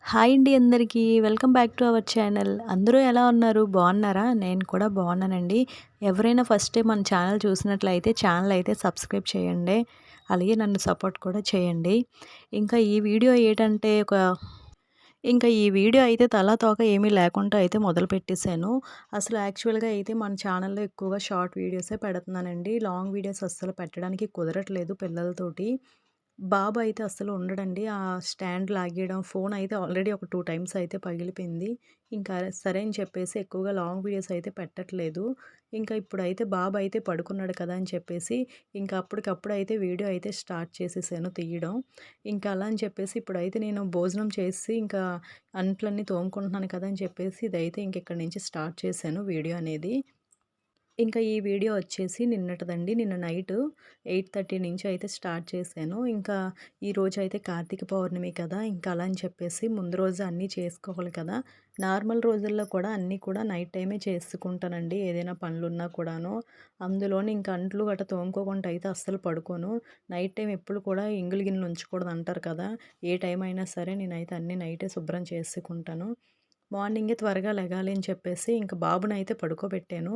Hi అండి అందరికీ. Welcome back to our channel. అందరూ ఎలా ఉన్నారు? బాగున్నారా? నేను కూడా బాగున్నానండి. ఎవరైనా ఫస్ట్ టైం మన ఛానల్ చూసినట్లయితే ఛానల్ అయితే సబ్స్క్రైబ్ చేయండి. అలాగే నన్ను సపోర్ట్ కూడా చేయండి. ఇంకా ఈ వీడియో ఏటంటే ఇంకా ఈ వీడియో అయితే తలా తోక ఏమీ లేకుండా అయితే మొదలుపెట్టేసాను. అసలు యాక్చువల్‌గా అయితే మన ఛానల్‌లో ఎక్కువగా షార్ట్ వీడియోసే పెడుతున్నానండి. లాంగ్ వీడియోస్ అస్సలు పెట్టడానికి కుదరట్లేదు పిల్లలతోటి. బాబు అయితే అస్సలు ఉండడండి. ఆ స్టాండ్ లాగేయడం, ఫోన్ అయితే ఆల్రెడీ ఒక 2 టైమ్స్ అయితే పగిలిపోయింది. ఇంకా సరే అని చెప్పేసి ఎక్కువగా లాంగ్ వీడియోస్ అయితే పెట్టట్లేదు. ఇంకా ఇప్పుడైతే బాబు అయితే పడుకున్నాడు కదా అని చెప్పేసి ఇంకా అప్పటికప్పుడు అయితే వీడియో అయితే స్టార్ట్ చేసేసాను తీయడం. ఇంకా అలా అని చెప్పేసి ఇప్పుడైతే నేను భోజనం చేసి ఇంకా అంట్లన్నీ తోముకుంటున్నాను కదా అని చెప్పేసి ఇదైతే ఇంక ఇక్కడి నుంచి స్టార్ట్ చేశాను వీడియో అనేది. ఇంకా ఈ వీడియో వచ్చేసి నిన్నటిదండి. నిన్న నైటు 8:30 నుంచి అయితే స్టార్ట్ చేశాను. ఇంకా ఈరోజైతే కార్తీక పౌర్ణమి కదా! ఇంకా అలా అని చెప్పేసి ముందు రోజు అన్నీ చేసుకోవాలి కదా! నార్మల్ రోజుల్లో కూడా అన్నీ కూడా నైట్ టైమే చేసుకుంటానండి. ఏదైనా పనులున్నా కూడాను. అందులోని ఇంక అంట్లు గట్రా తోముకోకుండా అయితే అస్సలు పడుకోను. నైట్ టైం ఎప్పుడు కూడా ఎంగిలి గిన్నెలు ఉంచకూడదు అంటారు కదా! ఏ టైం అయినా సరే నేనైతే అన్నీ నైటే శుభ్రం చేసుకుంటాను. మార్నింగే త్వరగా లెగాలి అని చెప్పేసి ఇంక బాబునైతే పడుకోబెట్టాను.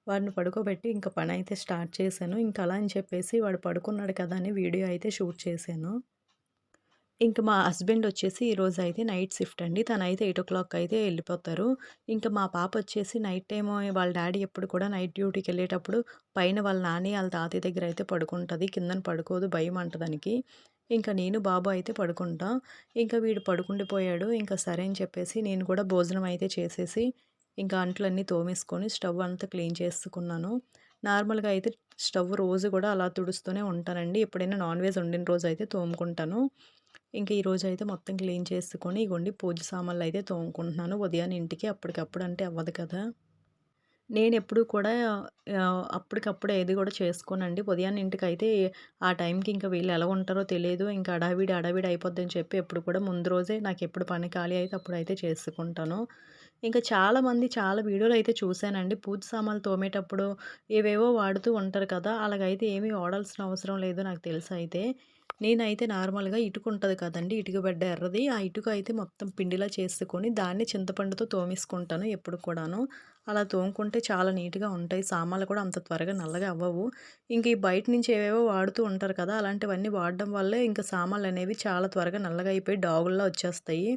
వాడిని పడుకోబెట్టి ఇంక పనైతే స్టార్ట్ చేశాను. ఇంక అలా అని చెప్పేసి వాడు పడుకున్నాడు కదా అని వీడియో అయితే షూట్ చేశాను. ఇంక మా హస్బెండ్ వచ్చేసి ఈరోజైతే నైట్ షిఫ్ట్ అండి. తనైతే 8:00 అయితే ఎళ్ళిపోతారు. ఇంక మా పాప వచ్చేసి నైట్ టైము వాళ్ళ డ్యాడీ ఎప్పుడు కూడా నైట్ డ్యూటీకెళ్ళేటప్పుడు పైన వాళ్ళ నాని, ఆళ్ళ తాతయ్య దగ్గర అయితే పడుకుంటది. కిందన పడుకోదు భయమంట దానికి. ఇంక నేను, బాబు అయితే పడుకుంటాం. ఇంక వీడు పడుకుండిపోయాడు. ఇంక సరే అని చెప్పేసి నేను కూడా భోజనం అయితే చేసేసి, ఇంకా అంట్లన్నీ తోమేసుకొని స్టవ్ అంతా క్లీన్ చేసుకున్నాను. నార్మల్‌గా అయితే స్టవ్ రోజు కూడా అలా తుడుస్తూనే ఉంటానండి. ఎప్పుడైనా నాన్ వెజ్ వండిన రోజైతే తోముకుంటాను. ఇంక ఈరోజైతే మొత్తం క్లీన్ చేసుకొని, ఇగోండి పూజ సామాన్లయితే తోముకుంటున్నాను. ఉదయాన్నే ఇంటికి అప్పటికప్పుడు అంటే అవ్వదు కదా! నేనెప్పుడూ కూడా అప్పటికప్పుడు ఏది గూడా చేసుకోనండి. ఉదయాన్నే ఇంటికైతే ఆ టైంకి ఇంక వీళ్ళు ఎలా ఉంటారో తెలీదు. ఇంక హడావిడి అయిపోద్దని చెప్పి ఎప్పుడు కూడా ముందు రోజే నాకెప్పుడు పని ఖాళీ అయితే అప్పుడైతే చేసుకుంటాను. ఇంకా చాలామంది చాలా వీడియోలయితే చూసానండి. పూజ సామాన్లు తోమేటప్పుడు ఏవేవో వాడుతూ ఉంటారు కదా! అలాగైతే ఏమీ వాడాల్సిన అవసరం లేదు నాకు తెలిసయితే. నేనైతే నార్మల్‌గా ఇటుకుంటది కదండీ! ఇటుక బెడ్డ ఎర్రది. ఆ ఇటుక అయితే మొత్తం పిండిలా చేసుకొని దాన్ని చింతపండుతో తోమేసుకుంటాను ఎప్పుడు కూడాను. అలా తోముకుంటే చాలా నీట్‌గా ఉంటాయి. సామాన్లు కూడా అంత త్వరగా నల్లగా అవ్వవు. ఇంక ఈ బయట నుంచి ఏవేవో వాడుతూ ఉంటారు కదా! అలాంటివన్నీ వాడడం వల్లే ఇంక సామాన్లనేవి చాలా త్వరగా నల్లగా అయిపోయి డాగుల్లా వచ్చేస్తాయి.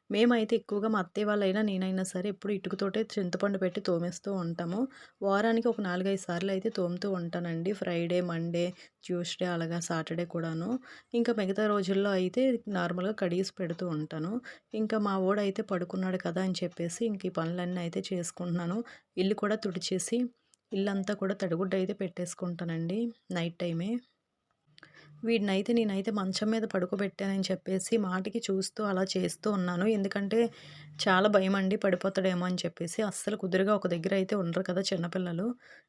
మేమైతే ఎక్కువగా మా అత్తయ్య వాళ్ళైనా, నేనైనా సరే ఎప్పుడు ఇటుకతోటే చింతపండు పెట్టి తోమేస్తూ ఉంటాము. వారానికి ఒక 4, 5 సార్లు అయితే తోముతూ ఉంటానండి. ఫ్రైడే, మండే, ట్యూస్డే అలాగా సాటర్డే కూడాను. ఇంకా మిగతా రోజుల్లో అయితే నార్మల్‌గా కడిగేసి పెడుతూ ఉంటాను. ఇంకా మా వోడైతే పడుకున్నాడు కదా అని చెప్పేసి ఇంక ఈ పనులన్నీ అయితే చేసుకుంటున్నాను. ఇల్లు కూడా తుడిచేసి, ఇల్లంతా కూడా తడిగుడ్డ అయితే పెట్టేసుకుంటానండి నైట్ టైమే. వీడినైతే నేనైతే మంచం మీద పడుకోబెట్టానని చెప్పేసి మాటికి చూస్తూ అలా చేస్తూ ఉన్నాను. ఎందుకంటే చాలా భయమండి పడిపోతాడేమో అని చెప్పేసి. అస్సలు కుదురుగా ఒక దగ్గర అయితే ఉండరు కదా చిన్నపిల్లలు.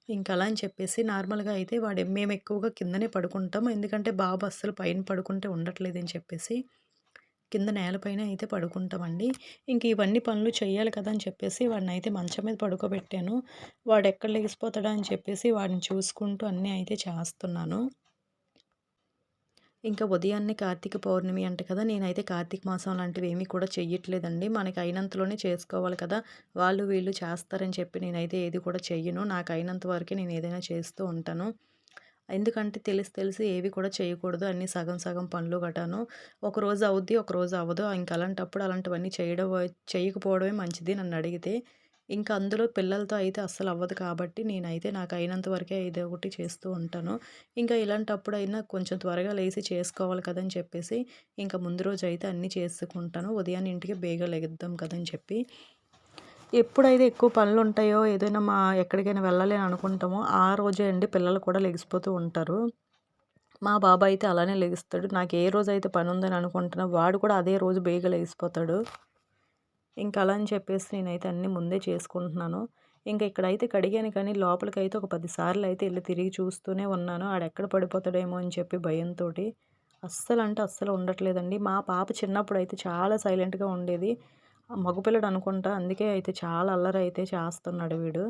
ఇంక అలా అని చెప్పేసి నార్మల్‌గా అయితే మేము ఎక్కువగా కిందనే పడుకుంటాం. ఎందుకంటే బాబు అస్సలు పైన పడుకుంటే ఉండట్లేదని చెప్పేసి కింద నేలపైన అయితే పడుకుంటామండి. ఇంక ఇవన్నీ పనులు చేయాలి కదా అని చెప్పేసి వాడినైతే మంచం మీద పడుకోబెట్టాను. వాడెక్కడ లెగిసిపోతాడా అని చెప్పేసి వాడిని చూసుకుంటూ అన్నీ అయితే చేస్తున్నాను. ఇంకా ఉదయాన్నే కార్తీక పౌర్ణమి అంట కదా! నేనైతే కార్తీక మాసం లాంటివేమీ కూడా చెయ్యట్లేదండి. మనకి అయినంతలోనే చేసుకోవాలి కదా! వాళ్ళు వీళ్ళు చేస్తారని చెప్పి నేనైతే ఏది కూడా చెయ్యను. నాకు అయినంత వరకే నేను ఏదైనా చేస్తూ ఉంటాను. ఎందుకంటే తెలిసి తెలిసి ఏవి కూడా చేయకూడదు. అన్నీ సగం సగం పనులు గటాను. ఒకరోజు అవుద్ది, ఒకరోజు అవ్వదు. ఇంక అలాంటప్పుడు అలాంటివన్నీ చేయకపోవడమే మంచిది నన్నడిగితే. ఇంక అందులో పిల్లలతో అయితే అస్సలు అవ్వదు కాబట్టి నేనైతే నాకు అయినంత వరకే ఏదో ఒకటి చేస్తూ ఉంటాను. ఇంకా ఇలాంటప్పుడైనా కొంచెం త్వరగా లేసి చేసుకోవాలి కదని చెప్పేసి ఇంక ముందు రోజైతే అన్నీ చేసుకుంటాను. ఉదయాన్నే ఇంటికి బేగా లెగుద్దాం కదని చెప్పి. ఎప్పుడైతే ఎక్కువ పనులుంటాయో, ఏదైనా ఎక్కడికైనా వెళ్ళాలి అని అనుకుంటామో, ఆ రోజే అండి పిల్లలు కూడా లెగిసిపోతూ ఉంటారు. మా బాబాయ్ అయితే అలానే లెగుస్తాడు. నాకు ఏ రోజైతే పనుందని అనుకుంటానో, వాడు కూడా అదే రోజు బేగ లెగిసిపోతాడు. ఇంక అలా అని చెప్పేసి నేనైతే అన్నీ ముందే చేసుకుంటున్నాను. ఇంక ఇక్కడైతే కడిగాను కానీ, లోపలికైతే ఒక 10 సార్లయితే ఎళ్లి తిరిగి చూస్తూనే ఉన్నాను. ఆడెక్కడ పడిపోతాడేమో అని చెప్పి భయంతోటి. అస్సలంటే అస్సలు ఉండట్లేదండి. మా పాప చిన్నప్పుడైతే చాలా సైలెంట్‌గా ఉండేది. మగపిల్లడు అనుకుంటా. అందుకే అయితే చాలా అల్లరి అయితే చేస్తున్నాడు వీడు.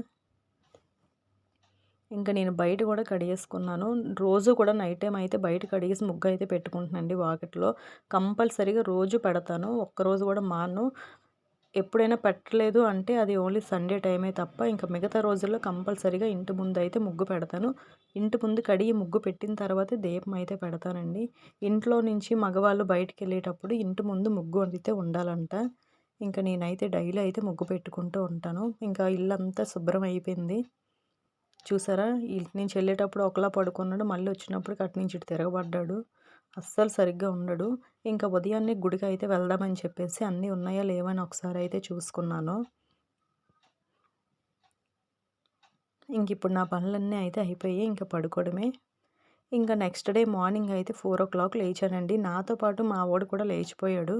ఇంకా నేను బయట కూడా కడిగేసుకున్నాను. రోజు కూడా నైట్ టైమ్ అయితే బయట కడిగేసి ముగ్గయితే పెట్టుకుంటున్నానండి వాకిట్లో. కంపల్సరీగా రోజు పెడతాను. ఒక్కరోజు కూడా మానను. ఎప్పుడైనా పెట్టలేదు అంటే అది ఓన్లీ సండే టైమే తప్ప ఇంకా మిగతా రోజుల్లో కంపల్సరీగా ఇంటి ముందయితే ముగ్గు పెడతాను. ఇంటి ముందు కడిగి ముగ్గు పెట్టిన తర్వాతే దీపం అయితే పెడతానండి. ఇంట్లో నుంచి మగవాళ్ళు బయటికెళ్ళేటప్పుడు ఇంటి ముందు ముగ్గు అయితే ఉండాలంట. ఇంకా నేనైతే డైలీ అయితే ముగ్గు పెట్టుకుంటూ ఉంటాను. ఇంకా ఇల్లంతా శుభ్రం అయిపోయింది. చూసారా? ఇటు నుంచి వెళ్ళేటప్పుడు ఒకలా పడుకున్నాడు. మళ్ళీ వచ్చినప్పటికి అటు నుంచి ఇటు తిరగబడ్డాడు. అస్సలు సరిగ్గా ఉండడు. ఇంకా ఉదయాన్నే గుడికైతే వెళ్దామని చెప్పేసి అన్నీ ఉన్నాయా లేవా అని ఒకసారి అయితే చూసుకున్నాను. ఇంకిప్పుడు నా పనులన్నీ అయితే అయిపోయాయి. ఇంక పడుకోవడమే. ఇంకా నెక్స్ట్ డే మార్నింగ్ అయితే 4:00 లేచానండి. నాతో పాటు మా వోడు కూడా లేచిపోయాడు.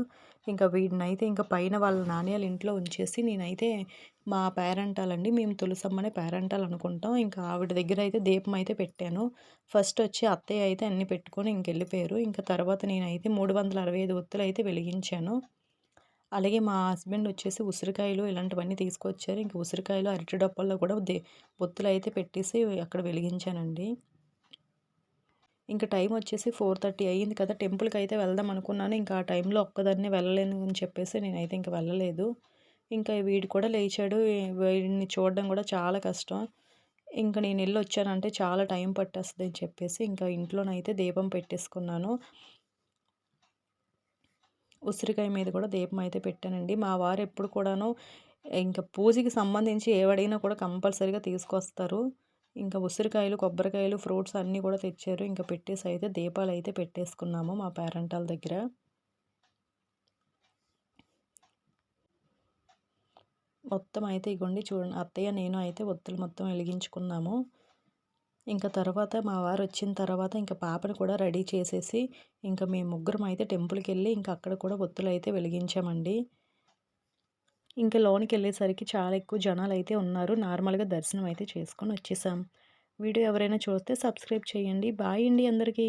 ఇంకా వీడినైతే ఇంకా పైన వాళ్ళ నాన్నోళ్ళ ఇంట్లో ఉంచేసి నేనైతే మా పేరంటాలండి. మేము తులసమ్మనే పేరంటాలు అనుకుంటాం. ఇంకా ఆవిడ దగ్గర అయితే దీపం అయితే పెట్టాను. ఫస్ట్ వచ్చి అత్తయ్య అయితే అన్నీ పెట్టుకొని ఇంకెళ్ళిపోయారు. ఇంకా తర్వాత నేనైతే 365 ఒత్తులైతే వెలిగించాను. అలాగే మా హస్బెండ్ వచ్చేసి ఉసిరికాయలు ఇలాంటివన్నీ తీసుకొచ్చారు. ఇంక ఉసిరికాయలు, అరటి డొప్పల్లో కూడా ఒత్తులైతే పెట్టేసి అక్కడ వెలిగించానండి. ఇంక టైం వచ్చేసి 4:30 అయ్యింది కదా! టెంపుల్‌కైతే వెళ్దాం అనుకున్నాను. ఇంకా ఆ టైంలో ఒక్కదాన్నే వెళ్ళలేను అని చెప్పేసి నేనైతే ఇంక వెళ్ళలేదు. ఇంకా వీడు కూడా లేచాడు. వీడిని చూడడం కూడా చాలా కష్టం. ఇంక నేనెళ్ళొచ్చానంటే చాలా టైం పట్టేస్తదని చెప్పేసి ఇంకా ఇంట్లోనైతే దీపం పెట్టేసుకున్నాను. ఉసిరికాయ మీద కూడా దీపం అయితే పెట్టానండి. మా వారు ఎప్పుడు కూడాను ఇంక పూజకి సంబంధించి ఏవడిగినా కూడా కంపల్సరీగా తీసుకొస్తారు. ఇంకా ఉసిరికాయలు, కొబ్బరికాయలు, ఫ్రూట్స్ అన్నీ కూడా తెచ్చారు. ఇంక పెట్టేసి అయితే దీపాలైతే పెట్టేసుకున్నాము మా పేరంటాల దగ్గర. మొత్తం అయితే ఇగోండి చూడండి అత్తయ్య, నేను అయితే ఒత్తులు మొత్తం వెలిగించుకున్నాము. ఇంకా తర్వాత మా వారొచ్చిన తర్వాత ఇంక పాపని కూడా రెడీ చేసేసి ఇంక మేము ముగ్గురం అయితే టెంపుల్‌కెళ్ళి ఇంక అక్కడ కూడా ఒత్తులైతే వెలిగించామండి. ఇంక లోనికెళ్ళేసరికి చాలా ఎక్కువ జనాలైతే ఉన్నారు. నార్మల్‌గా దర్శనం అయితే చేసుకొని వచ్చేసాం. వీడియో ఎవరైనా చూస్తే సబ్స్క్రైబ్ చేయండి. బాయ్ అండి అందరికీ.